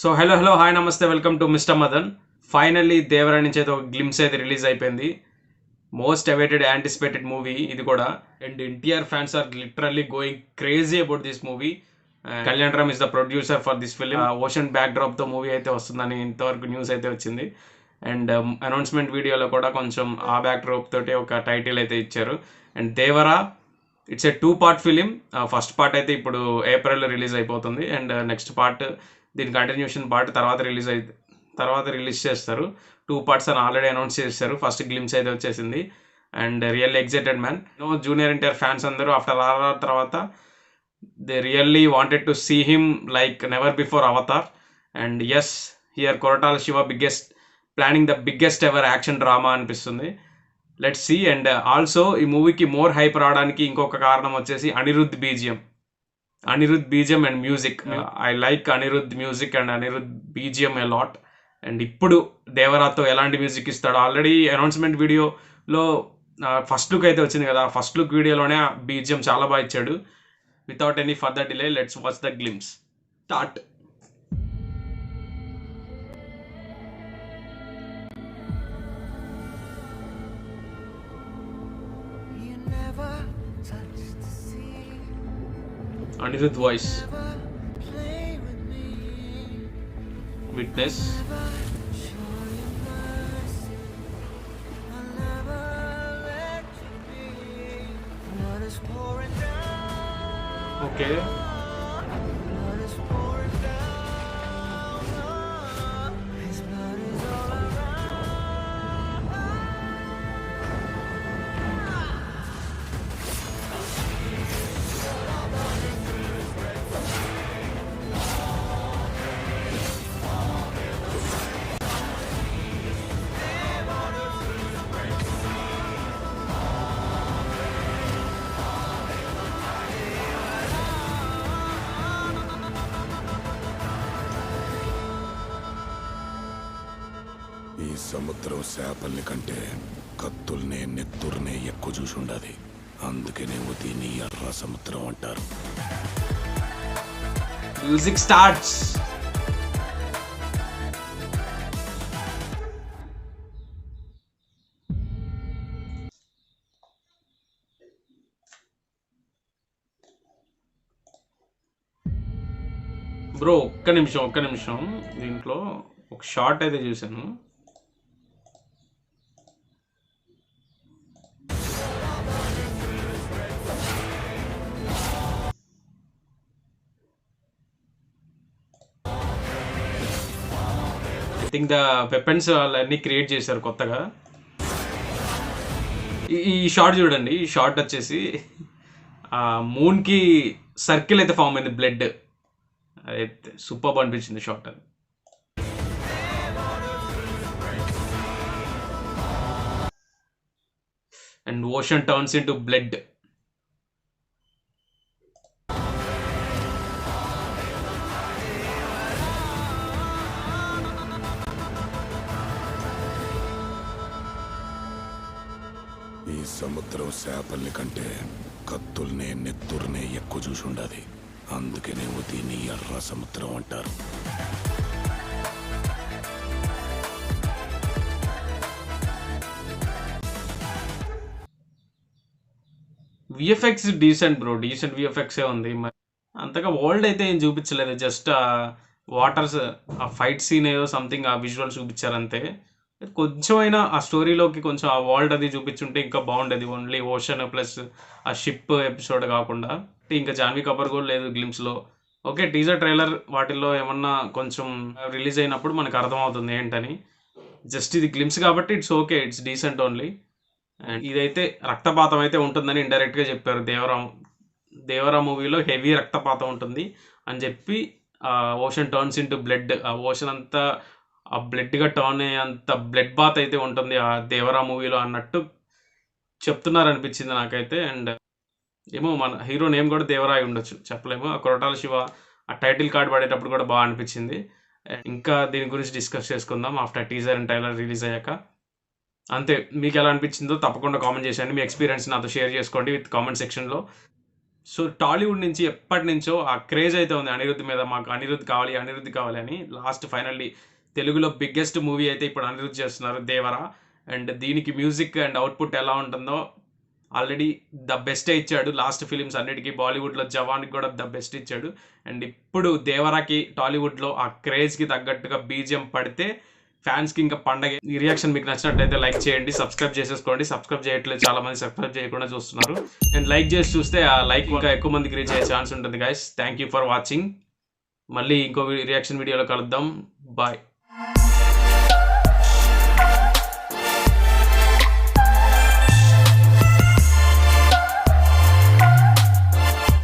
So hello hi నమస్తే welcome to mister Madan. Finally Devara నుంచి అయితే ఒక గ్లిమ్స్ అయితే రిలీజ్ అయిపోయింది. మోస్ట్ అవైటెడ్ యాంటిసిపేటెడ్ మూవీ ఇది కూడా. And NTR fans are literally going crazy about this movie. Kalyan Ram is the producer for this film. Ocean back డ్రాప్తో movie అయితే వస్తుందని ఇంతవరకు న్యూస్ అయితే వచ్చింది. అండ్ అనౌన్స్మెంట్ వీడియోలో కూడా కొంచెం ఆ బ్యాక్ డ్రాప్ తోటి ఒక టైటిల్ అయితే ఇచ్చారు. And Devara it's a 2-part film. First part అయితే ఇప్పుడు ఏప్రిల్లో రిలీజ్ అయిపోతుంది. అండ్ నెక్స్ట్ పార్ట్ దీని కంటిన్యూషన్ పార్ట్ తర్వాత రిలీజ్ చేస్తారు. 2 parts అని ఆల్రెడీ అనౌన్స్ చేశారు. ఫస్ట్ గ్లిమ్స్ అయితే వచ్చేసింది. And really excited man. Junior NTR fans అందరూ ఆఫ్టర్ ఆర్ఆర్ తర్వాత they really wanted to see him like never before avatar. And yes, here Koratala Siva planning the biggest ever action drama అనిపిస్తుంది. Let's see. And also ఈ మూవీకి more hype రావడానికి ఇంకొక కారణం వచ్చేసి Anirudh BGM and music. I like Anirudh music and Anirudh BGM a lot. And ఇప్పుడు దేవరాతో ఎలాంటి music ఇస్తాడో ఆల్రెడీ అనౌన్స్మెంట్ వీడియోలో ఫస్ట్ లుక్ అయితే వచ్చింది కదా. ఫస్ట్ లుక్ వీడియోలోనే బీజిఎం చాలా బాగా ఇచ్చాడు. Without any further delay let's watch the glimpse. Start. Anirudh voice. Witness. Okay. ఈ సముద్రం చేపల్ని కంటే కత్తుల్నే నెత్తుర్నే ఎక్కువ చూసుండాది. అందుకేనేమో దీన్ని ఎర్ర సముద్రం అంటారు. Music starts. బ్రో ఒక్క నిమిషం దీంట్లో ఒక షార్ట్ అయితే చూశాను. ఐ థింక్ ద వెపన్స్ వాళ్ళన్నీ క్రియేట్ చేశారు కొత్తగా. ఈ షార్ట్ చూడండి. ఈ షార్ట్ వచ్చేసి మూన్కి సర్కిల్ అయితే ఫామ్ అయింది బ్లడ్. అయితే సూపర్ అనిపించింది షార్ట్ అది. And ocean turns into blood. ఈ సముద్రం చేపల్ని కంటే కత్తుల్నే నెత్తుర్నే ఎక్కువ చూసుండాది. అందుకేనేమో దీన్ని ఎర్ర సముద్రం అంటారు. విఎఫ్ఎక్స్ డీసెంట్ బ్రో, డీసెంట్ విఎఫ్ఎక్సే ఉంది. మరి అంతగా వరల్డ్ అయితే ఏం చూపించలేదు. జస్ట్ వాటర్స్ ఆ ఫైట్ సీన్ ఏదో సంథింగ్ ఆ విజువల్ చూపించారు అంతే. కొంచెమైనా ఆ స్టోరీలోకి కొంచెం ఆ వరల్డ్ అది చూపించుంటే ఇంకా బాగుండేది. ఓన్లీ ఓషన్ ప్లస్ ఆ షిప్ ఎపిసోడ్ కాకుండా. ఇంకా జాన్వీ కపూర్ కూడా లేదు గ్లిమ్స్లో. ఓకే, టీజర్ ట్రైలర్ వాటిల్లో ఏమన్నా కొంచెం రిలీజ్ అయినప్పుడు మనకు అర్థమవుతుంది ఏంటని. జస్ట్ ఇది గ్లిమ్స్ కాబట్టి it's okay, it's decent only. And ఇదైతే రక్తపాతం అయితే ఉంటుందని ఇండైరెక్ట్గా చెప్పారు. దేవరా మూవీలో హెవీ రక్తపాతం ఉంటుంది అని చెప్పి ఓషన్ టర్న్స్ ఇంటూ బ్లడ్, ఆ ఓషన్ అంతా ఆ బ్లడ్గా టర్న్ అయ్యేంత బ్లడ్ బాత్ అయితే ఉంటుంది ఆ దేవరా మూవీలో అన్నట్టు చెప్తున్నారు అనిపించింది నాకైతే. అండ్ ఏమో మన హీరో నేమ్ కూడా దేవరాయి ఉండొచ్చు, చెప్పలేము. ఆ కొరటాల శివ ఆ టైటిల్ కార్డ్ పడేటప్పుడు కూడా బాగా అనిపించింది. ఇంకా దీని గురించి డిస్కస్ చేసుకుందాం after teaser and trailer release అయ్యాక. అంతే, మీకు ఎలా అనిపించిందో తప్పకుండా కామెంట్ చేసేయండి. మీ ఎక్స్పీరియన్స్ నాతో షేర్ చేసుకోండి విత్ కామెంట్ సెక్షన్లో. సో టాలీవుడ్ నుంచి ఎప్పటి నుంచో ఆ క్రేజ్ అయితే ఉంది అనిరుద్ధ్ మీద, మాకు అనిరుద్ధ్ కావాలి అనిరుద్ధ్ కావాలి అని. లాస్ట్ ఫైనల్లీ తెలుగులో బిగ్గెస్ట్ మూవీ అయితే ఇప్పుడు అనిరుద్ధ్ చేస్తున్నారు, దేవరా. అండ్ దీనికి మ్యూజిక్ అండ్ అవుట్పుట్ ఎలా ఉంటుందో ఆల్రెడీ ద బెస్టే ఇచ్చాడు లాస్ట్ ఫిలిమ్స్ అన్నిటికీ. బాలీవుడ్లో జవాన్కి కూడా ద బెస్ట్ ఇచ్చాడు. అండ్ ఇప్పుడు దేవరాకి టాలీవుడ్లో ఆ క్రేజ్కి తగ్గట్టుగా బీజిఎం పడితే ఫ్యాన్స్కి ఇంకా పండగ. ఈ రియాక్షన్ మీకు నచ్చినట్లయితే లైక్ చేయండి, సబ్స్క్రైబ్ చేసేసుకోండి. సబ్స్క్రైబ్ చేయట్లేదు చాలా మంది, సబ్స్క్రైబ్ చేయకుండా చూస్తున్నారు. అండ్ లైక్ చేసి చూస్తే ఆ లైక్ ఇంకా ఎక్కువ మందికి రీచ్ అయ్యే ఛాన్స్ ఉంటుంది guys. Thank you for watching. మళ్ళీ ఇంకో రియాక్షన్ వీడియోలో కలుద్దాం. బాయ్.